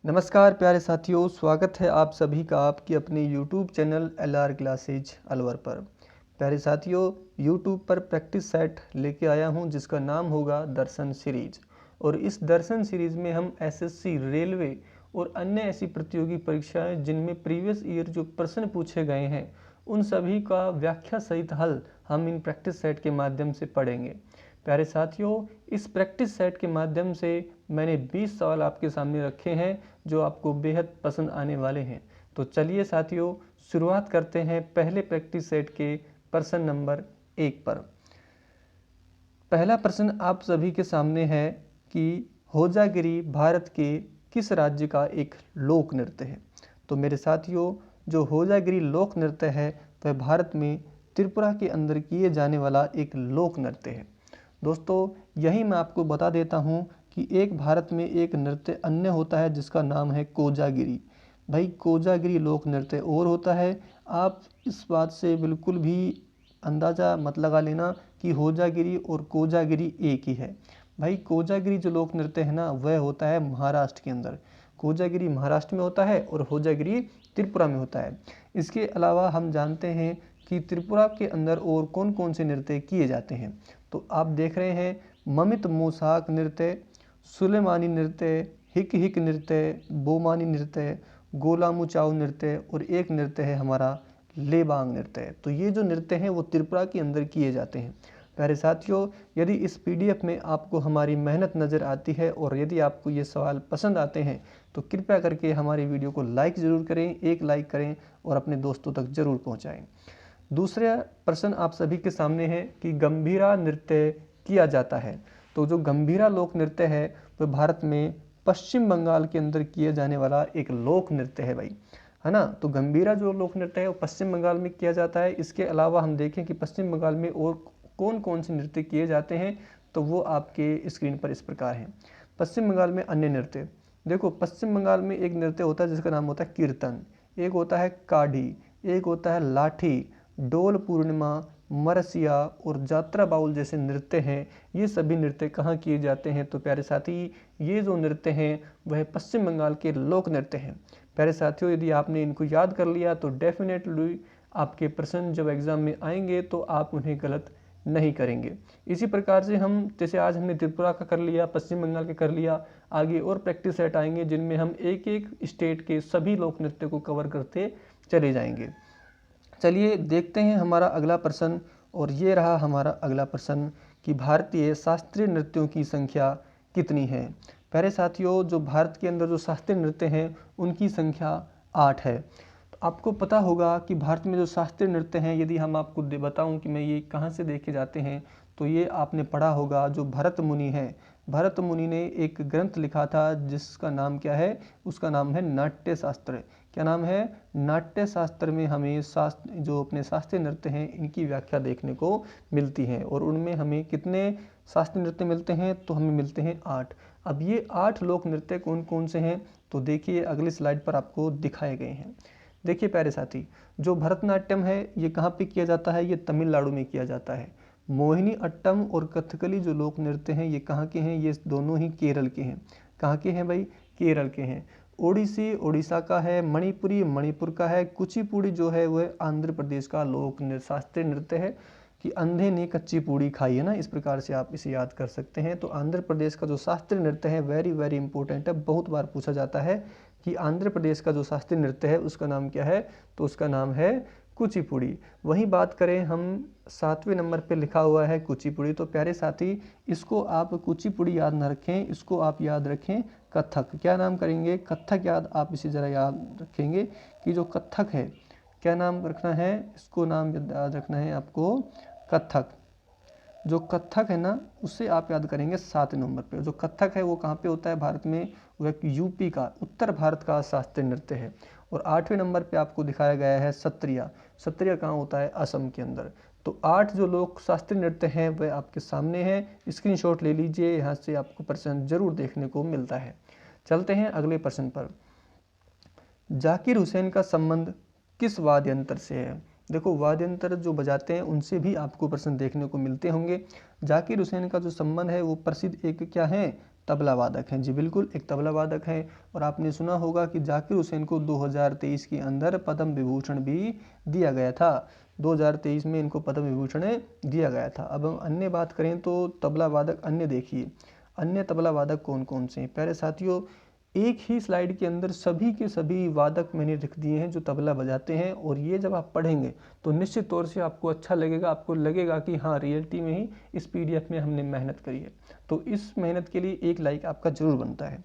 नमस्कार प्यारे साथियों, स्वागत है आप सभी का आपकी अपने YouTube channel LR classes Alwar पर। प्यारे साथियों, YouTube पर प्रैक्टिस सेट लेके आया हूं जिसका नाम होगा दर्शन सीरीज। और इस दर्शन सीरीज में हम SSC, रेलवे और अन्य ऐसी प्रतियोगी परीक्षाएं जिनमें प्रीवियस ईयर जो प्रश्न पूछे गए हैं उन सभी का व्याख्या सहित हल हम इन प्रैक्टिस सेट के माध्यम से पढ़ेंगे। प्यारे साथियों, इस प्रैक्टिस सेट के माध्यम से मैंने 20 सवाल आपके सामने रखे हैं जो आपको बेहद पसंद आने वाले हैं। तो चलिए साथियों, शुरुआत करते हैं पहले प्रैक्टिस सेट के प्रश्न नंबर 1 पर। पहला प्रश्न आप सभी के सामने है कि होजागिरी भारत के किस राज्य का एक लोक नृत्य है। तो मेरे साथियों, जो होजागिरी लोक नृत्य है वह भारत में त्रिपुरा के अंदर किए जाने वाला एक लोक नृत्य है। दोस्तों, यही मैं आपको बता देता हूं कि एक भारत में एक नृत्य अन्य होता है जिसका नाम है कोजागिरी। भाई, कोजागिरी लोक नृत्य और होता है। आप इस बात से बिल्कुल भी अंदाज़ा मत लगा लेना कि होजागिरी और कोजागिरी एक ही है। भाई, कोजागिरी जो लोक नृत्य है ना वह होता है महाराष्ट्र के अंदर। कोजागिरी महाराष्ट्र में होता है और होजागिरी त्रिपुरा में होता है। इसके अलावा हम जानते हैं कि त्रिपुरा के अंदर और कौन कौन से नृत्य किए जाते हैं। तो आप देख रहे हैं ममित मोसाक नृत्य, सुलेमानी नृत्य, हिक हिक नृत्य, बोमानी नृत्य, गोलामुचाऊ नृत्य और एक नृत्य है हमारा लेबांग नृत्य। तो ये जो नृत्य हैं वो त्रिपुरा के अंदर किए जाते हैं। प्यारे साथियों, यदि इस PDF में आपको हमारी मेहनत नज़र आती है और यदि आपको ये सवाल पसंद आते हैं तो कृपया करके हमारी वीडियो को लाइक ज़रूर करें, एक लाइक करें और अपने दोस्तों तक ज़रूर पहुँचाएँ। दूसरा प्रश्न आप सभी के सामने है कि गंभीरा नृत्य किया जाता है। तो जो गंभीरा लोक नृत्य है वह भारत में पश्चिम बंगाल के अंदर किए जाने वाला एक लोक नृत्य है भाई, है ना। तो गंभीरा जो लोक नृत्य है वो पश्चिम बंगाल में किया जाता है। इसके अलावा हम देखें कि पश्चिम बंगाल में और कौन कौन से नृत्य किए जाते हैं तो वो आपके स्क्रीन पर इस प्रकार हैं। पश्चिम बंगाल में अन्य नृत्य देखो, पश्चिम बंगाल में एक नृत्य होता है जिसका नाम होता है कीर्तन, एक होता है काढ़ी, एक होता है लाठी, डोल पूर्णिमा, मरसिया और जात्रा बाउल जैसे नृत्य हैं। ये सभी नृत्य कहाँ किए जाते हैं? तो प्यारे साथी, ये जो नृत्य हैं वह पश्चिम बंगाल के लोक नृत्य हैं। प्यारे साथियों, यदि आपने इनको याद कर लिया तो डेफिनेटली आपके प्रश्न जब एग्जाम में आएंगे तो आप उन्हें गलत नहीं करेंगे। इसी प्रकार से हम, जैसे आज हमने त्रिपुरा का कर लिया, पश्चिम बंगाल का कर लिया, आगे और प्रैक्टिस सेट आएंगे जिनमें हम एक एक स्टेट के सभी लोक नृत्य को कवर करते चले जाएंगे। चलिए देखते हैं हमारा अगला प्रश्न। और ये रहा हमारा अगला प्रश्न कि भारतीय शास्त्रीय नृत्यों की संख्या कितनी है। प्यारे साथियों, जो भारत के अंदर जो शास्त्रीय नृत्य हैं उनकी संख्या 8 है। तो आपको पता होगा कि भारत में जो शास्त्रीय नृत्य हैं, यदि हम आपको बताऊं कि मैं ये कहाँ से देखे जाते हैं तो ये आपने पढ़ा होगा, जो भरत मुनि है, भरत मुनि ने एक ग्रंथ लिखा था जिसका नाम क्या है? उसका नाम है नाट्य शास्त्र। क्या नाम है? नाट्य शास्त्र में हमें शास्त्र, जो अपने शास्त्रीय नृत्य हैं इनकी व्याख्या देखने को मिलती है। और उनमें हमें कितने शास्त्रीय नृत्य मिलते हैं? तो हमें मिलते हैं 8। अब ये 8 लोक नृत्य कौन कौन से हैं? तो देखिए अगली स्लाइड पर आपको दिखाए गए हैं। देखिए प्यारे साथी, जो भरतनाट्यम है ये कहाँ पे किया जाता है? ये तमिलनाडु में किया जाता है। मोहिनी अट्टम और कथकली जो लोक नृत्य हैं ये कहाँ के हैं? ये दोनों ही केरल के हैं। कहाँ के हैं भाई? केरल के हैं। ओडिसी उड़ीसा का है, मणिपुरी मणिपुर का है, कुचिपुड़ी जो है वह आंध्र प्रदेश का लोक शास्त्रीय नृत्य है। कि अंधे ने कच्ची पूड़ी खाई है ना, इस प्रकार से आप इसे याद कर सकते हैं। तो आंध्र प्रदेश का जो शास्त्रीय नृत्य है वेरी वेरी इंपॉर्टेंट है, बहुत बार पूछा जाता है कि आंध्र प्रदेश का जो शास्त्रीय नृत्य है उसका नाम क्या है? तो उसका नाम है कुचिपुड़ी। वहीं बात करें हम, 7वें नंबर पे लिखा हुआ है कुचिपुड़ी। तो प्यारे साथी, इसको आप कुचिपुड़ी याद ना रखें, इसको आप याद रखें कथक। क्या नाम करेंगे? कथक याद आप इसे ज़रा याद रखेंगे कि जो कथक है, क्या नाम रखना है? इसको नाम याद रखना है आपको कथक। जो कथक है ना उससे आप याद करेंगे 7 नंबर पे। जो कथक है वो कहाँ पे होता है भारत में? वह यूपी का, उत्तर भारत का शास्त्रीय नृत्य है। और 8वें नंबर पे आपको दिखाया गया है सत्रिया। सत्रिया कहाँ होता है? असम के अंदर। तो 8 जो लोक शास्त्रीय नृत्य हैं वह आपके सामने हैं। स्क्रीनशॉट ले लीजिए, यहाँ से आपको प्रश्न जरूर देखने को मिलता है। चलते हैं अगले प्रश्न पर। जाकिर हुसैन का संबंध किस वाद्य यंत्र से है? देखो, वाद्य यंत्र जो बजाते हैं उनसे भी आपको प्रश्न देखने को मिलते होंगे। जाकिर हुसैन का जो संबंध है वो प्रसिद्ध एक क्या है? तबला वादक हैं। जी बिल्कुल, एक तबला वादक हैं। और आपने सुना होगा कि जाकिर हुसैन को 2023 के अंदर पद्म विभूषण भी दिया गया था। 2023 में इनको पद्म विभूषण दिया गया था। अब हम अन्य बात करें तो तबला वादक अन्य देखिए, अन्य तबला वादक कौन कौन से हैं। प्यारे साथियों, एक ही स्लाइड के अंदर सभी के सभी वादक मैंने लिख दिए हैं जो तबला बजाते हैं, और ये जब आप पढ़ेंगे तो निश्चित तौर से आपको अच्छा लगेगा, आपको लगेगा कि हाँ रियलिटी में ही इस पीडीएफ में हमने मेहनत करी है। तो इस मेहनत के लिए एक लाइक आपका जरूर बनता है।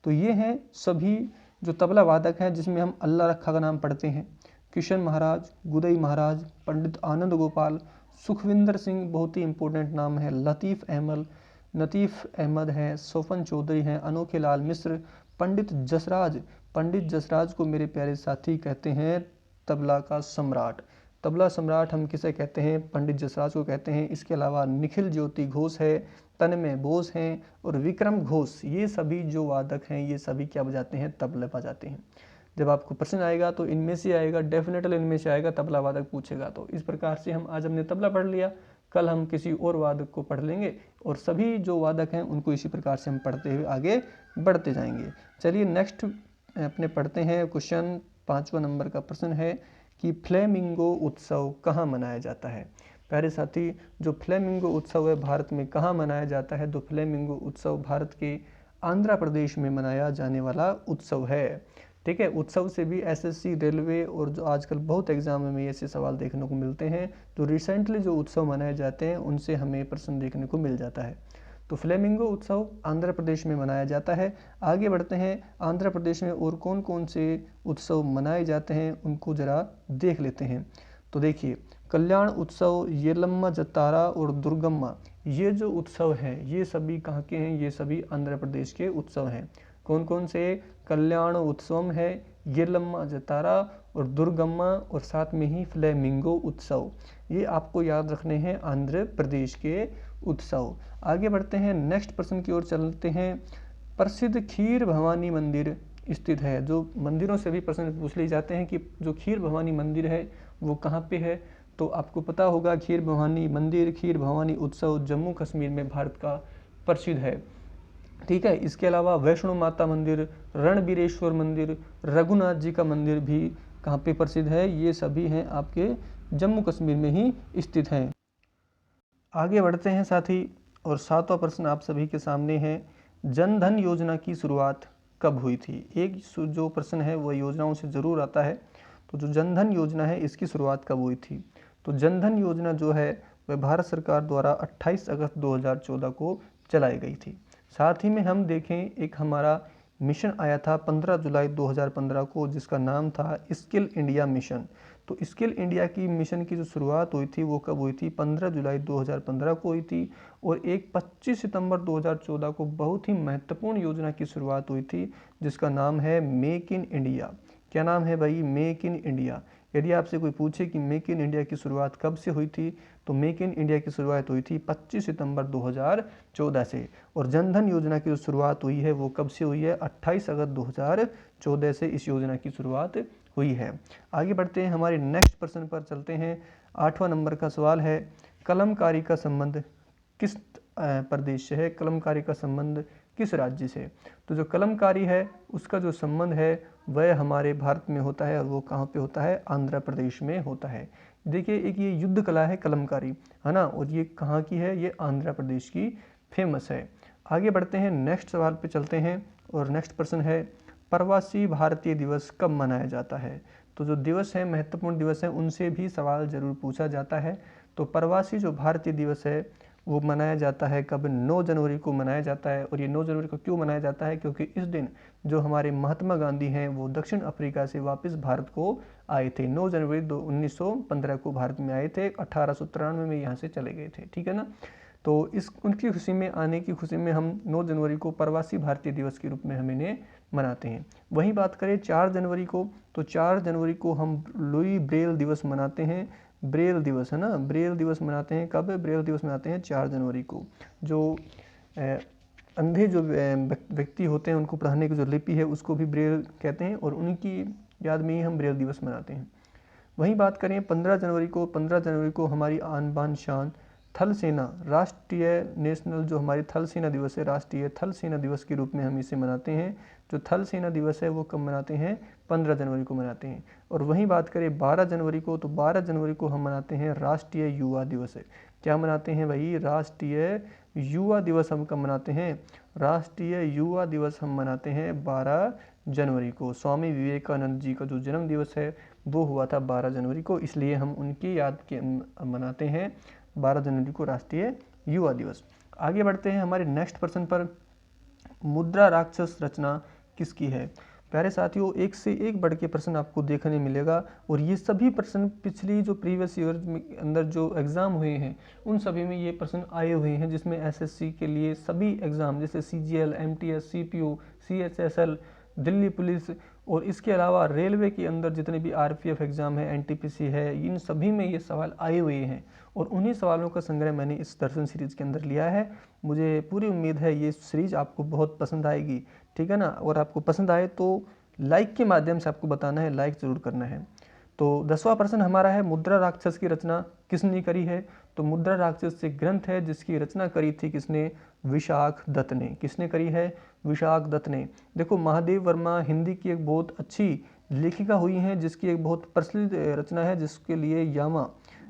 तो ये हैं सभी जो तबला वादक हैं, जिसमें हम अल्लाह रखा का नाम पढ़ते हैं, किशन महाराज, गुदई महाराज, पंडित आनंद गोपाल, सुखविंदर सिंह, बहुत ही इंपॉर्टेंट नाम है, लतीफ़ अहमद हैं, सोफन चौधरी हैं, अनोखे लाल मिश्र, पंडित जसराज को मेरे प्यारे साथी कहते हैं तबला का सम्राट। तबला सम्राट हम किसे कहते हैं, पंडित जसराज को कहते हैं। इसके अलावा निखिल ज्योति घोष है, तन्मय बोस हैं और विक्रम घोष, ये सभी जो वादक हैं ये सभी क्या बजाते हैं, तबला बजाते हैं। जब आपको प्रश्न आएगा तो इनमें से आएगा, डेफिनेटली इनमें से आएगा, तबला वादक पूछेगा। तो इस प्रकार से हम आज हमने तबला पढ़ लिया, कल हम किसी और वादक को पढ़ लेंगे और सभी जो वादक हैं उनको इसी प्रकार से हम पढ़ते हुए आगे बढ़ते जाएंगे। चलिए नेक्स्ट अपने पढ़ते हैं क्वेश्चन। 5वां नंबर का प्रश्न है कि फ्लेमिंगो उत्सव कहाँ मनाया जाता है। प्यारे साथी, जो फ्लेमिंगो उत्सव है भारत में कहाँ मनाया जाता है, तो फ्लेमिंगो उत्सव भारत के आंध्र प्रदेश में मनाया जाने वाला उत्सव है। ठीक है, उत्सव से भी एसएससी, रेलवे और जो आजकल बहुत एग्जाम में ऐसे सवाल देखने को मिलते हैं, तो रिसेंटली जो उत्सव मनाए जाते हैं उनसे हमें प्रश्न देखने को मिल जाता है। तो फ्लेमिंगो उत्सव आंध्र प्रदेश में मनाया जाता है। आगे बढ़ते हैं, आंध्र प्रदेश में और कौन कौन से उत्सव मनाए जाते हैं उनको जरा देख लेते हैं। तो देखिए, कल्याण उत्सव, येलम्मा जतारा और दुर्गम्मा, ये जो उत्सव हैं ये सभी कहाँ के हैं, ये सभी आंध्र प्रदेश के उत्सव हैं। कौन कौन से, कल्याण उत्सव है, येलम्मा जतारा और दुर्गम्मा, और साथ में ही फ्लेमिंगो उत्सव, ये आपको याद रखने हैं आंध्र प्रदेश के उत्सव। आगे बढ़ते हैं, नेक्स्ट प्रश्न की ओर चलते हैं। प्रसिद्ध खीर भवानी मंदिर स्थित है। जो मंदिरों से भी प्रश्न पूछ लिए जाते हैं कि जो खीर भवानी मंदिर है वो कहाँ पे है, तो आपको पता होगा खीर भवानी मंदिर, खीर भवानी उत्सव जम्मू कश्मीर में भारत का प्रसिद्ध है। ठीक है, इसके अलावा वैष्णो माता मंदिर, रणबीरेश्वर मंदिर, रघुनाथ जी का मंदिर भी कहाँ पे प्रसिद्ध है, ये सभी हैं आपके जम्मू कश्मीर में ही स्थित हैं। आगे बढ़ते हैं साथी, और 7वां प्रश्न आप सभी के सामने है, जन धन योजना की शुरुआत कब हुई थी। एक जो प्रश्न है वह योजनाओं से जरूर आता है। तो जो जन धन योजना है इसकी शुरुआत कब हुई थी, तो जन धन योजना जो है वह भारत सरकार द्वारा 28 अगस्त 2014 को चलाई गई थी। साथ ही में हम देखें, एक हमारा मिशन आया था 15 जुलाई 2015 को, जिसका नाम था स्किल इंडिया मिशन। तो स्किल इंडिया की मिशन की जो शुरुआत हुई थी वो कब हुई थी, 15 जुलाई 2015 को हुई थी। और एक 25 सितंबर 2014 को बहुत ही महत्वपूर्ण योजना की शुरुआत हुई थी, जिसका नाम है मेक इन इंडिया। क्या नाम है भाई, मेक इन इंडिया। यदि आपसे कोई पूछे कि मेक इन इंडिया की शुरुआत कब से हुई थी, तो मेक इन इंडिया की शुरुआत हुई थी 25 सितंबर 2014 से। और जनधन योजना की जो शुरुआत हुई है वो कब से हुई है, 28 अगस्त 2014 से इस योजना की शुरुआत हुई है। आगे बढ़ते हैं, हमारे नेक्स्ट प्रश्न पर चलते हैं। 8वां नंबर का सवाल है, कलमकारी का संबंध किस प्रदेश से है, कलमकारी का संबंध किस राज्य से। तो जो कलमकारी है उसका जो संबंध है वह हमारे भारत में होता है, और वो कहाँ पे होता है, आंध्र प्रदेश में होता है। देखिए, एक ये युद्ध कला है कलमकारी, है ना, और ये कहाँ की है, ये आंध्र प्रदेश की फेमस है। आगे बढ़ते हैं, नेक्स्ट सवाल पे चलते हैं, और नेक्स्ट प्रश्न है, प्रवासी भारतीय दिवस कब मनाया जाता है। तो जो दिवस है, महत्वपूर्ण दिवस है, उनसे भी सवाल जरूर पूछा जाता है। तो प्रवासी जो भारतीय दिवस है वो मनाया जाता है कब, 9 जनवरी को मनाया जाता है। और ये 9 जनवरी को क्यों मनाया जाता है, क्योंकि इस दिन जो हमारे महात्मा गांधी हैं वो दक्षिण अफ्रीका से वापस भारत को आए थे। 9 जनवरी 1915 को भारत में आए थे, 1893 में यहाँ से चले गए थे। ठीक है ना, तो इस उनकी खुशी में, आने की खुशी में हम 9 जनवरी को प्रवासी भारतीय दिवस के रूप में हम इन्हें मनाते हैं। वहीं बात करें 4 जनवरी को, तो 4 जनवरी को हम लुई ब्रेल दिवस मनाते हैं। ब्रेल दिवस है ना, ब्रेल दिवस मनाते हैं कब, ब्रेल दिवस मनाते हैं 4 जनवरी को। जो अंधे जो व्यक्ति होते हैं उनको पढ़ाने की जो लिपि है उसको भी ब्रेल कहते हैं, और उनकी याद में ही हम ब्रेल दिवस मनाते हैं। वहीं बात करें 15 जनवरी को, 15 जनवरी को हमारी आन बान शान थल सेना, राष्ट्रीय नेशनल जो हमारी थल सेना दिवस है, राष्ट्रीय थल सेना दिवस के रूप में हम इसे मनाते हैं। जो थल सेना दिवस है वो कब मनाते हैं? 15 जनवरी को मनाते हैं। और वहीं बात करें 12 जनवरी को, तो 12 जनवरी को हम मनाते हैं राष्ट्रीय युवा दिवस है। क्या मनाते हैं भाई? राष्ट्रीय युवा दिवस हम कब मनाते हैं? राष्ट्रीय युवा दिवस हम मनाते हैं 12 जनवरी को। स्वामी विवेकानंद जी का जो जन्म दिवस है वो हुआ था 12 जनवरी को, इसलिए हम उनकी याद के मनाते हैं 12 जनवरी को राष्ट्रीय युवा दिवस। आगे बढ़ते हैं हमारे नेक्स्ट प्रश्न पर। मुद्रा राक्षस रचना किसकी है? प्यारे साथियों, एक से एक बढ़ के प्रश्न आपको देखने मिलेगा, और ये सभी प्रश्न पिछली जो प्रीवियस ईयर में अंदर जो एग्ज़ाम हुए हैं उन सभी में ये प्रश्न आए हुए हैं, जिसमें एसएससी के लिए सभी एग्ज़ाम जैसे CGL, MTS, CPO, CHSL, Delhi police, और इसके अलावा रेलवे के अंदर जितने भी आरपीएफ एग्ज़ाम है, एनटीपीसी है, इन सभी में ये सवाल आए हुए हैं, और उन्हीं सवालों का संग्रह मैंने इस दर्शन सीरीज के अंदर लिया है। मुझे पूरी उम्मीद है ये सीरीज आपको बहुत पसंद आएगी, ठीक है ना। और आपको पसंद आए तो लाइक के माध्यम से आपको बताना है, लाइक ज़रूर करना है। तो 10वां प्रश्न हमारा है, मुद्रा राक्षस की रचना किसने करी है? तो मुद्रा राक्षस एक ग्रंथ है जिसकी रचना करी थी किसने? विशाख दत्त ने। किसने करी है? विशाख दत्त ने। देखो, महादेव वर्मा हिंदी की एक बहुत अच्छी लेखिका हुई हैं, जिसकी एक बहुत प्रचलित रचना है, जिसके लिए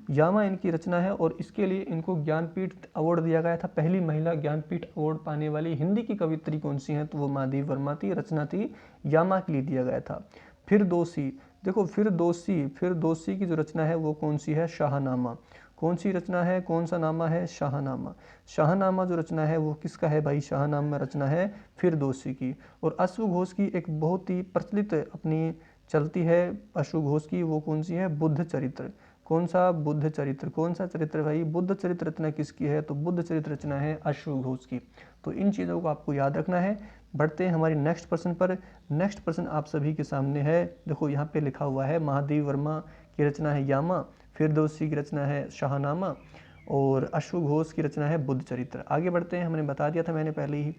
यामा इनकी रचना है, और इसके लिए इनको ज्ञानपीठ अवार्ड दिया गया था। पहली महिला ज्ञानपीठ अवार्ड पाने वाली हिंदी की कवियत्री कौन सी हैं? तो वो महादेव वर्मा थी। रचना थी यामा के लिए दिया गया था। फिरदौसी, देखो फिरदौसी की जो रचना है वो कौन सी है? शाहनामा। कौन सी रचना है? कौन सा नामा है? शाहनामा। शाहनामा जो रचना है वो किसका है भाई? शाहनामा रचना है फिरदौसी की। और अश्वघोष की एक बहुत ही प्रचलित अपनी चलती है अश्वघोष की, वो कौन सी है? बुद्ध चरित्र। कौन सा? बुद्ध चरित्र। कौन सा चरित्र भाई? बुद्ध चरित्र रचना किसकी है? तो बुद्ध चरित्र रचना है अश्वघोष की। तो इन चीज़ों को आपको याद रखना है। बढ़ते हैं हमारी नेक्स्ट प्रश्न पर। नेक्स्ट प्रश्न आप सभी के सामने है। देखो यहाँ पे लिखा हुआ है, महादेव वर्मा की रचना है यामा, फिरदौसी की रचना है शाहनामा, और अश्वघोष की रचना है बुद्ध चरित्र। आगे बढ़ते हैं। हमने बता दिया था मैंने पहले ही,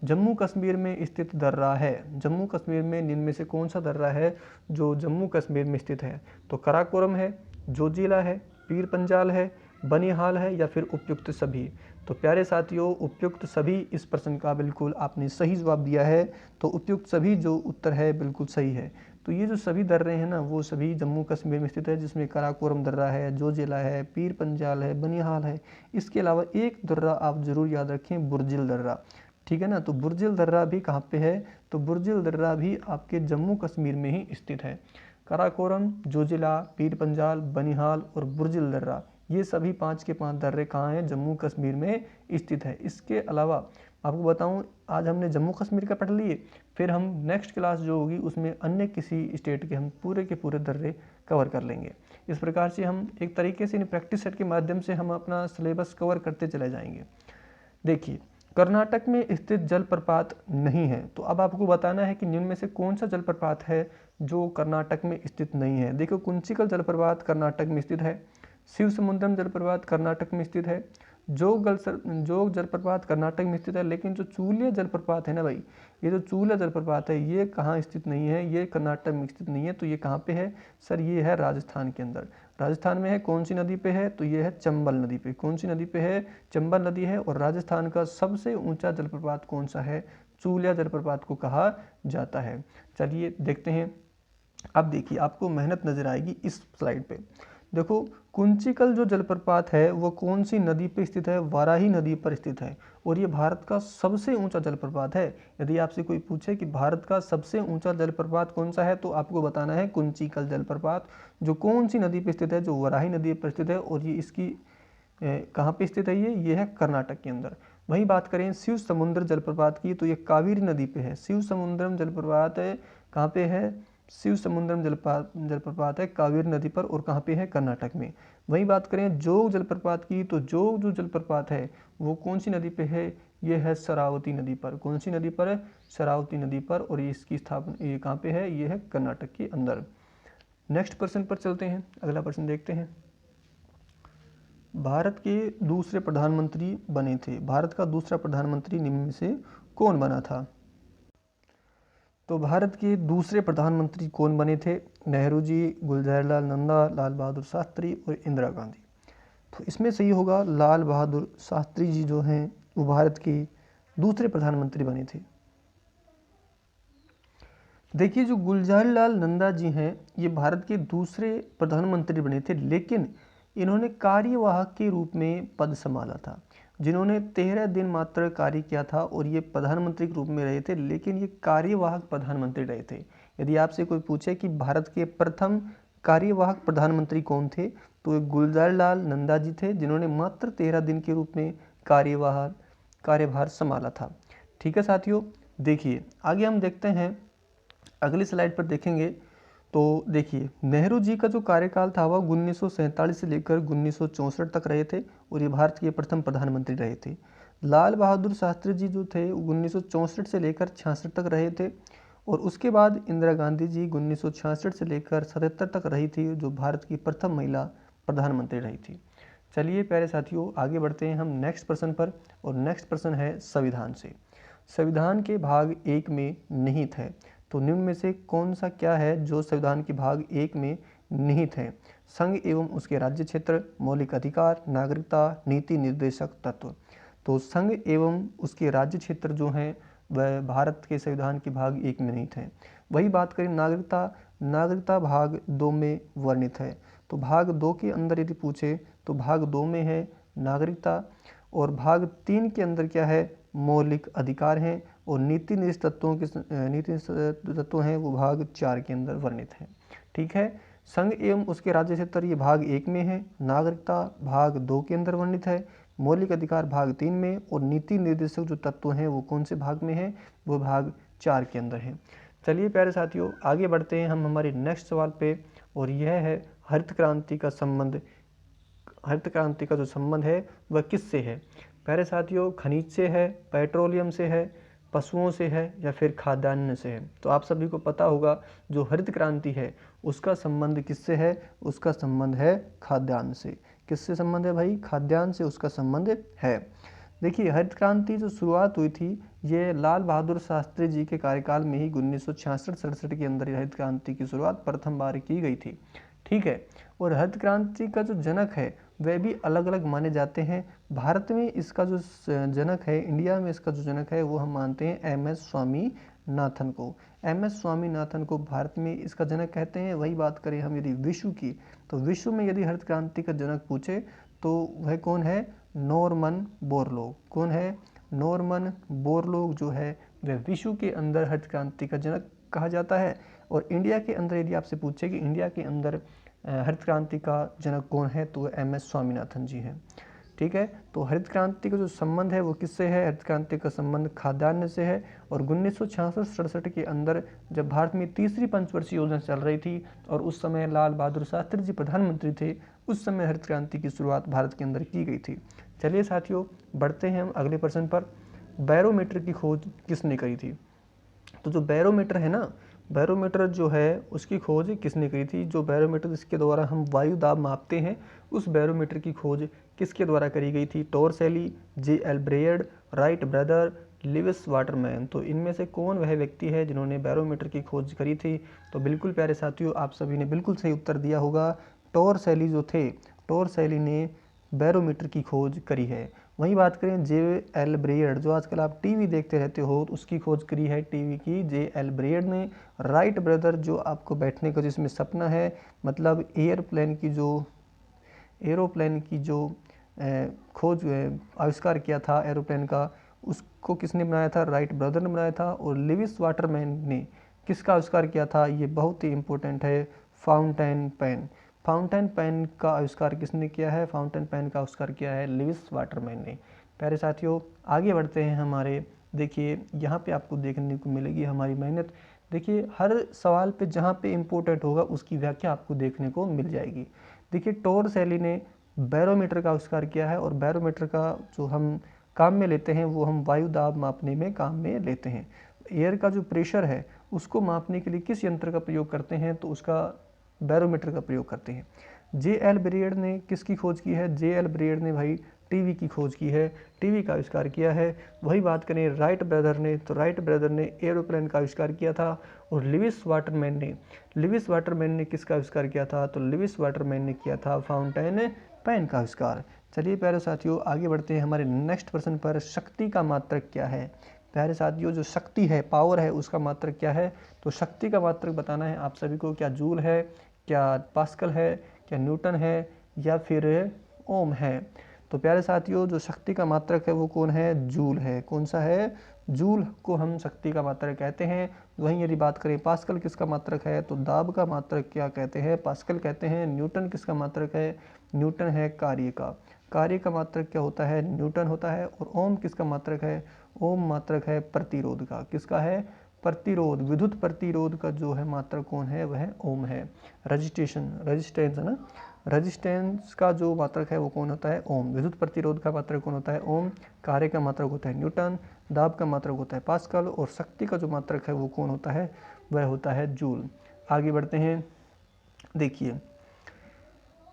जम्मू कश्मीर में स्थित दर्रा है। जम्मू कश्मीर में निम्न में से कौन सा दर्रा है जो जम्मू कश्मीर में स्थित है? तो कराकोरम है, जोजिला है, पीर पंजाल है, बनिहाल है, या फिर उपयुक्त सभी। तो प्यारे साथियों, उपयुक्त सभी इस प्रश्न का बिल्कुल आपने सही जवाब दिया है। तो उपयुक्त सभी जो उत्तर है बिल्कुल सही है। तो ये जो सभी दर्रे हैं ना, वो सभी जम्मू कश्मीर में स्थित है, जिसमें कराकोरम दर्रा है, जोजिला है, पीर पंजाल है, बनिहाल है। इसके अलावा एक दर्रा आप जरूर याद रखें, बुर्जिल दर्रा, ठीक है ना। तो बुर्जिल दर्रा भी कहाँ पे है? तो बुर्जिल दर्रा भी आपके जम्मू कश्मीर में ही स्थित है। कराकोरम, जोजिला, पीर पंजाल, बनिहाल और बुर्जिल दर्रा, ये सभी 5 के 5 दर्रे कहाँ हैं? जम्मू कश्मीर में स्थित है। इसके अलावा आपको बताऊं, आज हमने जम्मू कश्मीर का पढ़ लिए, फिर हम नेक्स्ट क्लास जो होगी उसमें अन्य किसी स्टेट के हम पूरे के पूरे दर्रे कवर कर लेंगे। इस प्रकार से हम एक तरीके से इन प्रैक्टिस सेट के माध्यम से हम अपना सिलेबस कवर करते चले जाएंगे। देखिए, कर्नाटक में स्थित जलप्रपात नहीं है। तो अब आपको बताना है कि निम्न में से कौन सा जलप्रपात है जो कर्नाटक में स्थित नहीं है। देखो, कुंचिकल जलप्रपात कर्नाटक में स्थित है, शिव समुद्रम जलप्रपात कर्नाटक में स्थित है, जोग जलप्रपात कर्नाटक में स्थित है। लेकिन जो चूलिया जलप्रपात है ना भाई, ये जो चूलिया जलप्रपात है ये कहाँ स्थित नहीं है? ये कर्नाटक में स्थित नहीं है। तो ये कहाँ पे है सर? ये है राजस्थान के अंदर। राजस्थान में है। कौन सी नदी पे है? तो ये है चंबल नदी पे। कौन सी नदी पे है? चंबल नदी है। और राजस्थान का सबसे ऊंचा जलप्रपात कौन सा है? चूलिया जलप्रपात को कहा जाता है। चलिए देखते हैं। अब देखिए, आपको मेहनत नजर आएगी इस स्लाइड पे। देखो, कुंचिकल जो जलप्रपात है वो कौन सी नदी पे स्थित है? वाराही नदी पर स्थित है, और ये भारत का सबसे ऊंचा जलप्रपात है। यदि आपसे कोई पूछे कि भारत का सबसे ऊंचा जलप्रपात कौन सा है, तो आपको बताना है कुंचिकल जलप्रपात, जो कौन सी नदी पे स्थित है? जो वाराही नदी पर स्थित है। और ये इसकी कहाँ पे स्थित है? ये है कर्नाटक के अंदर। वहीं बात करें शिव समुद्र जलप्रपात की, तो ये कावेरी नदी पे है। शिव समुद्रम जलप्रपात कहाँ पे है? शिव समुद्रम जलप्रपात है कावेरी नदी पर, और कहाँ पे है? कर्नाटक में। वहीं बात करें जोग जलप्रपात की, तो जोग जो जलप्रपात है वो कौन सी नदी पे है? ये है शरावती नदी पर। कौन सी नदी पर? शरावती नदी पर। और ये इसकी स्थापना ये कहाँ पे है? ये है कर्नाटक के अंदर। नेक्स्ट प्रश्न पर चलते हैं। अगला प्रश्न देखते हैं। भारत के दूसरे प्रधानमंत्री बने थे। भारत का दूसरा प्रधानमंत्री निम्न में से कौन बना था? तो भारत के दूसरे प्रधानमंत्री कौन बने थे? नेहरू जी, गुलज़ारलाल नंदा, लाल बहादुर शास्त्री और इंदिरा गांधी। तो इसमें सही होगा लाल बहादुर शास्त्री जी जो हैं वो भारत के दूसरे प्रधानमंत्री बने थे। देखिए जो गुलजारीलाल नंदा जी हैं ये भारत के दूसरे प्रधानमंत्री बने थे, लेकिन इन्होंने कार्यवाहक के रूप में पद संभाला था, जिन्होंने 13 दिन मात्र कार्य किया था और ये प्रधानमंत्री के रूप में रहे थे, लेकिन ये कार्यवाहक प्रधानमंत्री रहे थे। यदि आपसे कोई पूछे कि भारत के प्रथम कार्यवाहक प्रधानमंत्री कौन थे, तो ये गुलजारीलाल नंदा जी थे, जिन्होंने मात्र 13 दिन के रूप में कार्यभार संभाला था। ठीक है साथियों, देखिए आगे हम देखते हैं, अगली स्लाइड पर देखेंगे तो देखिए नेहरू जी का जो कार्यकाल था वह 1947 से लेकर 1964 तक रहे थे और ये भारत के प्रथम प्रधानमंत्री रहे थे। लाल बहादुर शास्त्री जी जो थे 1964 से लेकर 66 तक रहे थे और उसके बाद इंदिरा गांधी जी 1966 से लेकर 77 तक रही थी, जो भारत की प्रथम महिला प्रधानमंत्री रही थी। चलिए प्यारे साथियों आगे बढ़ते हैं हम नेक्स्ट प्रश्न पर, और नेक्स्ट प्रश्न है संविधान से। संविधान के भाग 1 में निहित है, तो निम्न में से कौन सा क्या है जो संविधान के भाग 1 में निहित है? संघ एवं उसके राज्य क्षेत्र, मौलिक अधिकार, नागरिकता, नीति निर्देशक तत्व। तो संघ एवं उसके राज्य क्षेत्र जो हैं वह भारत के संविधान के भाग 1 में निहित है। वही बात करें नागरिकता भाग 2 में वर्णित है। तो भाग 2 के अंदर यदि पूछे तो भाग 2 में है नागरिकता, और भाग 3 के अंदर क्या है? मौलिक अधिकार हैं, और नीति निर्देशक तत्व हैं वो भाग 4 के अंदर वर्णित हैं। ठीक है, संघ एवं उसके राज्य क्षेत्र ये भाग 1 में है, नागरिकता भाग 2 के अंदर वर्णित है, मौलिक अधिकार भाग 3 में, और नीति निर्देशक जो तत्व हैं वो कौन से भाग में है? वो भाग 4 के अंदर है। चलिए प्यारे साथियों आगे बढ़ते हैं हम हमारे नेक्स्ट सवाल पे, और यह है हरित क्रांति का संबंध। हरित क्रांति का जो संबंध है वह किससे है? प्यारे साथियों खनिज से है, पेट्रोलियम से है, पशुओं से है, या फिर खाद्यान्न से है? तो आप सभी को पता होगा जो हरित क्रांति है उसका संबंध किससे है? उसका संबंध है खाद्यान्न से। किससे संबंध है भाई? खाद्यान्न से उसका संबंध है। देखिए हरित क्रांति जो शुरुआत हुई थी ये लाल बहादुर शास्त्री जी के कार्यकाल में ही 1966-67 के अंदर हरित क्रांति की शुरुआत प्रथम बार की गई थी। ठीक है, और हरित क्रांति का जो जनक है वह भी अलग अलग माने जाते हैं। भारत में इसका जो जनक है, इंडिया में इसका जो जनक है वो हम मानते हैं MS स्वामीनाथन को। MS स्वामीनाथन को भारत में इसका जनक कहते हैं। वही बात करें हम यदि विश्व की, तो विश्व में यदि हरित क्रांति का जनक पूछे तो वह कौन है? Norman Borlaug. कौन है? नॉर्मन बोरलॉग जो है वह विश्व के अंदर हरित क्रांति का जनक कहा जाता है। और इंडिया के अंदर यदि आपसे पूछे कि इंडिया के अंदर हरित क्रांति का जनक कौन है, तो MS स्वामीनाथन जी हैं। ठीक है, तो हरित क्रांति का जो संबंध है वो किससे है? हरित क्रांति का संबंध खाद्यान्न से है। और 1966-67 के अंदर जब भारत में तीसरी पंचवर्षीय योजना चल रही थी और उस समय लाल बहादुर शास्त्री जी प्रधानमंत्री थे, उस समय हरित क्रांति की शुरुआत भारत के अंदर की गई थी। चलिए साथियों बढ़ते हैं हम अगले प्रश्न पर। बैरोमीटर की खोज किसने करी थी? तो जो बैरोमीटर है ना, बैरोमीटर जो है उसकी खोज किसने करी थी? जो बैरोमीटर जिसके द्वारा हम वायु दाब मापते हैं, उस बैरोमीटर की खोज किसके द्वारा करी गई थी? Torricelli, JL Baird, Wright brother, Lewis Waterman. तो इनमें से कौन वह व्यक्ति है जिन्होंने बैरोमीटर की खोज करी थी? तो बिल्कुल प्यारे साथियों आप सभी ने बिल्कुल सही उत्तर दिया होगा। टॉरसैली जो थे, टॉरसैली ने बैरोमीटर की खोज करी है। वहीं बात करें JL ब्रेयर्ड, जो आजकल आप टीवी देखते रहते हो, उसकी खोज करी है टीवी की JL ब्रेयर्ड ने। राइट ब्रदर जो आपको बैठने का जिसमें सपना है, मतलब एरोप्लेन की जो खोज आविष्कार किया था एरोप्लेन का, उसको किसने बनाया था? राइट ब्रदर ने बनाया था। और लिविस वाटरमैन ने किसका आविष्कार किया था? ये बहुत ही इंपॉर्टेंट है, फाउंटेन पेन। फाउंटेन पेन का आविष्कार किसने किया है? फाउंटेन पेन का आविष्कार किया है लिविस वाटरमैन ने। प्यारे साथियों आगे बढ़ते हैं हमारे, देखिए यहाँ पे आपको देखने को मिलेगी हमारी मेहनत। देखिए हर सवाल पे जहाँ पे इम्पोर्टेंट होगा उसकी व्याख्या आपको देखने को मिल जाएगी। देखिए टॉरसैली ने बैरोमीटर का आविष्कार किया है, और बैरोमीटर का जो हम काम में लेते हैं वो हम वायु दाब मापने में काम में लेते हैं। एयर का जो प्रेशर है उसको मापने के लिए किस यंत्र का प्रयोग करते हैं? तो उसका बैरोमीटर का प्रयोग करते हैं। JL ब्रेयर्ड ने किसकी खोज की है? JL ब्रेयर्ड ने भाई टीवी की खोज की है, टीवी का आविष्कार किया है। वही बात करें राइट ब्रदर ने, तो राइट ब्रदर ने एरोप्लेन का आविष्कार किया था। और लिविस वाटरमैन ने किसका आविष्कार किया था? तो लिविस वाटरमैन ने किया था फाउंटेन पेन का आविष्कार। चलिए प्यारे साथियों आगे बढ़ते हैं हमारे नेक्स्ट प्रश्न पर। शक्ति का मात्रक क्या है? प्यारे साथियों जो शक्ति है, पावर है, उसका मात्रक क्या है? तो शक्ति का मात्रक बताना है आप सभी को। क्या जूल है, क्या पास्कल है, क्या न्यूटन है, या फिर ओम है? तो प्यारे साथियों जो शक्ति का मात्रक है वो कौन है? जूल है। कौन सा है? जूल को हम शक्ति का मात्रक कहते हैं। वहीं यदि बात करें पास्कल किसका मात्रक है, तो दाब का मात्रक क्या कहते हैं? पास्कल कहते हैं। न्यूटन किसका मात्रक है? न्यूटन है कार्य का। कार्य का मात्रक क्या होता है? न्यूटन होता है। और ओम किसका मात्रक है? ओम मात्रक है प्रतिरोध का। किसका है? प्रतिरोध, विद्युत प्रतिरोध का जो है मात्रक कौन है? वह ओम है। रेजिस्टेंस है ना, रेजिस्टेंस का जो मात्रक है वो कौन होता है? ओम। विद्युत प्रतिरोध का मात्रक कौन होता है? ओम। कार्य का मात्रक होता है न्यूटन। दाब का मात्रक होता है पास्कल। और शक्ति का जो मात्रक है वो कौन होता है? वह होता है जूल। आगे बढ़ते हैं। देखिए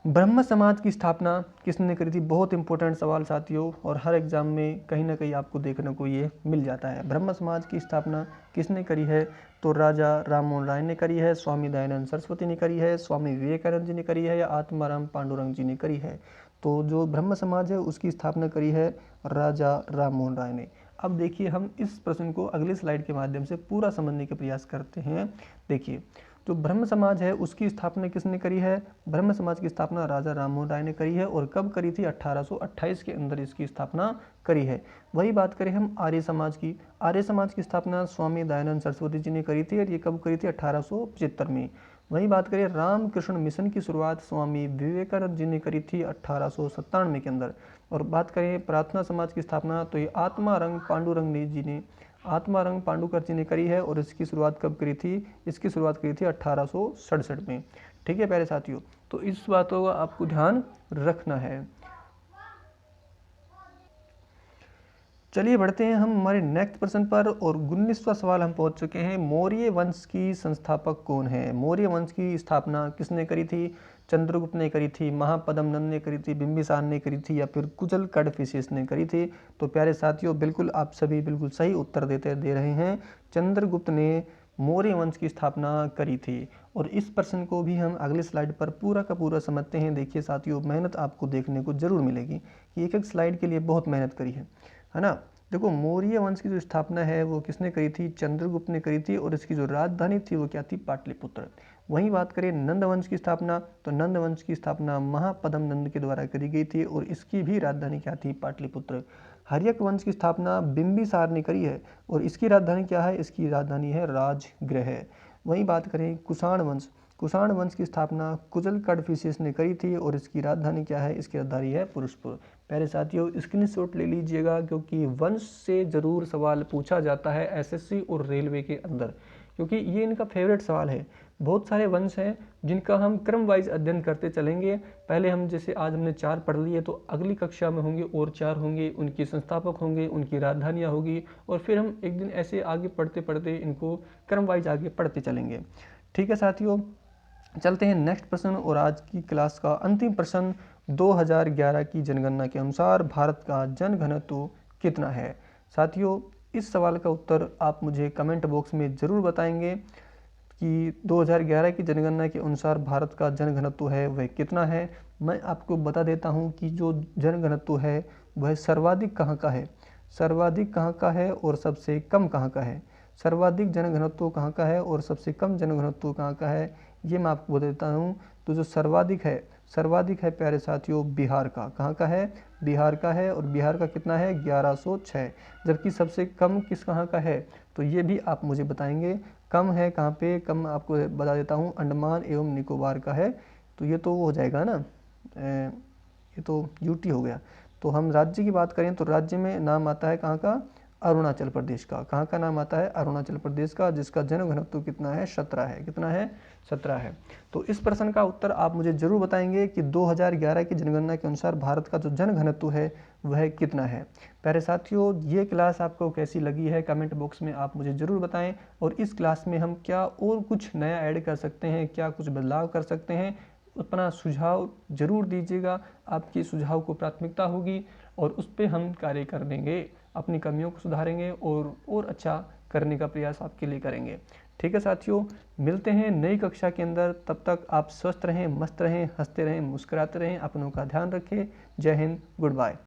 ब्रह्म समाज की स्थापना किसने करी थी? बहुत इंपॉर्टेंट सवाल साथियों, और हर एग्जाम में कहीं ना कहीं आपको देखने को ये मिल जाता है। ब्रह्म समाज की स्थापना किसने करी है? तो राजा राम मोहन राय ने करी है, स्वामी दयानंद सरस्वती ने करी है, स्वामी विवेकानंद जी ने करी है, या आत्माराम पांडुरंग जी ने करी है? तो जो ब्रह्म समाज है उसकी स्थापना करी है राजा राम मोहन राय ने। अब देखिए हम इस प्रश्न को अगली स्लाइड के माध्यम से पूरा समझने के प्रयास करते हैं। देखिए जो ब्रह्म समाज है उसकी स्थापना किसने करी है? ब्रह्म समाज की स्थापना राजा राम मोहन राय ने करी है। और कब करी थी? 1828 के अंदर इसकी स्थापना करी है। वही बात करें हम आर्य समाज की। आर्य समाज की स्थापना स्वामी दयानंद सरस्वती जी ने करी थी, और ये कब करी थी? 1875 में। वही बात करें रामकृष्ण मिशन की शुरुआत स्वामी विवेकानंद जी ने करी थी 1897 के अंदर। और बात करें प्रार्थना समाज की स्थापना, तो ये आत्मारंग पांडुकर जी ने करी है। और इसकी शुरुआत कब करी थी? इसकी शुरुआत करी थी 1867 में। ठीक है प्यारे साथियों, तो इस बातों का आपको ध्यान रखना है। चलिए बढ़ते हैं हम हमारे नेक्स्ट प्रश्न पर, और 19वां सवाल हम पहुंच चुके हैं। मौर्य वंश की संस्थापक कौन है? मौर्य वंश की स्थापना किसने करी थी? चंद्रगुप्त ने करी थी, महापद्म नंद ने करी थी, बिंबिसार ने करी थी, या फिर कुशल कड़फिसेस ने करी थी? तो प्यारे साथियों बिल्कुल आप सभी बिल्कुल सही उत्तर दे रहे हैं। चंद्रगुप्त ने मौर्य वंश की स्थापना करी थी। और इस प्रश्न को भी हम अगले स्लाइड पर पूरा का पूरा समझते हैं। देखिए साथियों मेहनत आपको देखने को जरूर मिलेगी कि एक एक स्लाइड के लिए बहुत मेहनत करी है ना। देखो मौर्य वंश की जो स्थापना है वो किसने करी थी? चंद्रगुप्त ने करी थी। और इसकी जो राजधानी थी वो क्या थी? पाटलिपुत्र। वहीं बात करें नंद वंश की स्थापना, तो नंद वंश की स्थापना महापद्म नंद के द्वारा करी गई थी, और इसकी भी राजधानी क्या थी? पाटलिपुत्र। हर्यक वंश की स्थापना बिंबिसार ने करी है, और इसकी राजधानी क्या है? इसकी राजधानी है राजगृह। वहीं बात करें कुषाण वंश की स्थापना कुशल कड़फिसेस ने करी थी, और इसकी राजधानी क्या है? इसकी राजधानी है पुरुषपुर। प्यारे साथियों स्क्रीनशॉट ले लीजिएगा, क्योंकि वंश से जरूर सवाल पूछा जाता है एसएससी और रेलवे के अंदर, क्योंकि ये इनका फेवरेट सवाल है। बहुत सारे वंश हैं जिनका हम क्रम वाइज अध्ययन करते चलेंगे। पहले हम जैसे आज हमने 4 पढ़ लिए, तो अगली कक्षा में होंगे और 4 होंगे, उनके संस्थापक होंगे, उनकी राजधानियाँ होगी, और फिर हम एक दिन ऐसे आगे पढ़ते पढ़ते इनको क्रम वाइज आगे पढ़ते चलेंगे। ठीक है साथियों, चलते हैं नेक्स्ट प्रश्न। और आज की क्लास का अंतिम प्रश्न, 2011 की जनगणना के अनुसार भारत का जनघनत्व कितना है? साथियों इस सवाल का उत्तर आप मुझे कमेंट बॉक्स में ज़रूर बताएंगे कि 2011 की जनगणना के अनुसार भारत का जनघनत्व है वह कितना है। मैं आपको बता देता हूं कि जो जनघनत्व है वह सर्वाधिक कहां का है, सर्वाधिक कहां का है और सबसे कम कहां का है। सर्वाधिक जनघनत्व कहां का है और सबसे कम जनघनत्व कहां का है, ये मैं आपको बता देता हूँ। तो जो सर्वाधिक है प्यारे साथियों बिहार का। कहाँ का है? बिहार का है। और बिहार का कितना है? 1106। जबकि सबसे कम किस कहाँ का है, तो ये भी आप मुझे बताएंगे। कम है कहाँ पे? कम आपको बता देता हूँ अंडमान एवं निकोबार का है। तो ये तो वो हो जाएगा ना, ये तो यूटी हो गया। तो हम राज्य की बात करें तो राज्य में नाम आता है कहाँ का? अरुणाचल प्रदेश का। कहाँ का नाम आता है? अरुणाचल प्रदेश का, जिसका जनघनत्व कितना है? 17 है। कितना है? 17 है। तो इस प्रश्न का उत्तर आप मुझे जरूर बताएंगे कि 2011 की जनगणना के अनुसार भारत का जो जनघनत्व है वह कितना है। प्यारे साथियों ये क्लास आपको कैसी लगी है कमेंट बॉक्स में आप मुझे जरूर बताएं। और इस क्लास में हम क्या और कुछ नया ऐड कर सकते हैं, क्या कुछ बदलाव कर सकते हैं, अपना सुझाव जरूर दीजिएगा। आपकी सुझाव को प्राथमिकता होगी और उस पर हम कार्य कर देंगे, अपनी कमियों को सुधारेंगे और अच्छा करने का प्रयास आपके लिए करेंगे। ठीक है साथियों, मिलते हैं नई कक्षा के अंदर। तब तक आप स्वस्थ रहें, मस्त रहें, हंसते रहें, मुस्कुराते रहें, अपनों का ध्यान रखें। जय हिंद, गुड बाय।